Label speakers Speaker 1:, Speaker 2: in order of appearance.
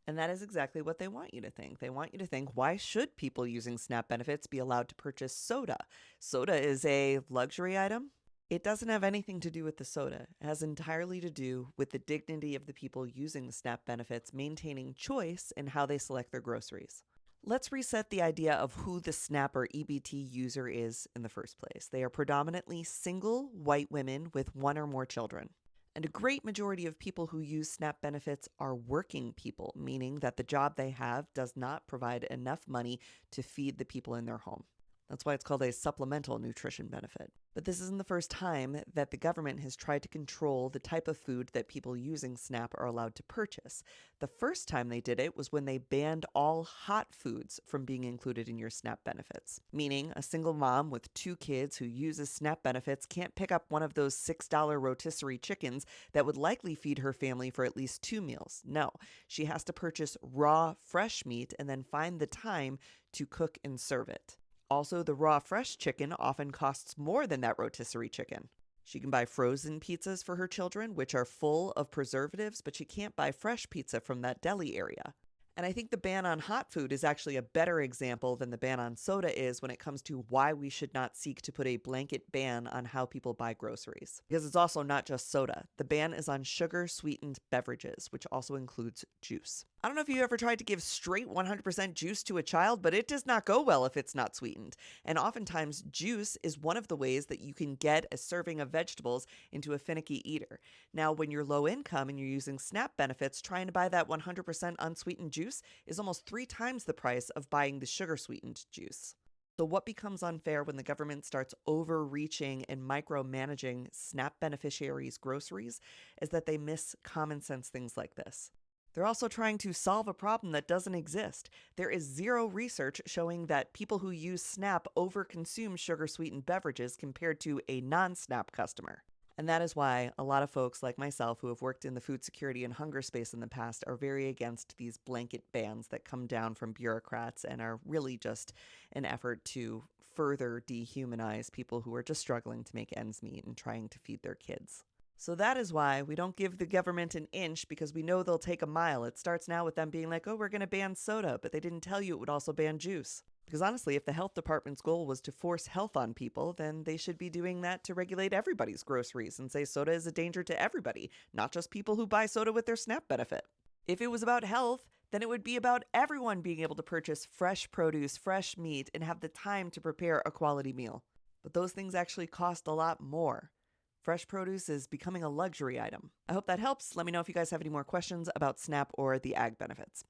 Speaker 1: And that is exactly what they want you to think. They want you to think, why should people using SNAP benefits be allowed to purchase soda? Soda is a luxury item. It doesn't have anything to do with the soda. It has entirely to do with the dignity of the people using the SNAP benefits, maintaining choice in how they select their groceries. Let's reset the idea of who the SNAP or EBT user is in the first place. They are predominantly single white women with one or more children. And a great majority of people who use SNAP benefits are working people, meaning that the job they have does not provide enough money to feed the people in their home. That's why it's called a supplemental nutrition benefit. But this isn't the first time that the government has tried to control the type of food that people using SNAP are allowed to purchase. The first time they did it was when they banned all hot foods from being included in your SNAP benefits, meaning a single mom with two kids who uses SNAP benefits can't pick up one of those $6 rotisserie chickens that would likely feed her family for at least 2 meals. No, she has to purchase raw, fresh meat and then find the time to cook and serve it. Also, the raw fresh chicken often costs more than that rotisserie chicken. She can buy frozen pizzas for her children, which are full of preservatives, but she can't buy fresh pizza from that deli area. And I think the ban on hot food is actually a better example than the ban on soda is when it comes to why we should not seek to put a blanket ban on how people buy groceries. Because it's also not just soda. The ban is on sugar sweetened beverages, which also includes juice. I don't know if you ever tried to give straight 100% juice to a child, but it does not go well if it's not sweetened. And oftentimes, juice is one of the ways that you can get a serving of vegetables into a finicky eater. Now, when you're low income and you're using SNAP benefits, trying to buy that 100% unsweetened juice is almost 3 times the price of buying the sugar sweetened juice. So, what becomes unfair when the government starts overreaching and micromanaging SNAP beneficiaries' groceries is that they miss common sense things like this. They're also trying to solve a problem that doesn't exist. There is zero research showing that people who use SNAP overconsume sugar sweetened beverages compared to a non SNAP customer. And that is why a lot of folks like myself who have worked in the food security and hunger space in the past are very against these blanket bans that come down from bureaucrats and are really just an effort to further dehumanize people who are just struggling to make ends meet and trying to feed their kids. So that is why we don't give the government an inch, because we know they'll take a mile. It starts now with them being like, oh, we're going to ban soda, but they didn't tell you it would also ban juice. Because honestly, if the health department's goal was to force health on people, then they should be doing that to regulate everybody's groceries and say soda is a danger to everybody, not just people who buy soda with their SNAP benefit. If it was about health, then it would be about everyone being able to purchase fresh produce, fresh meat, and have the time to prepare a quality meal. But those things actually cost a lot more. Fresh produce is becoming a luxury item. I hope that helps. Let me know if you guys have any more questions about SNAP or the ag benefits.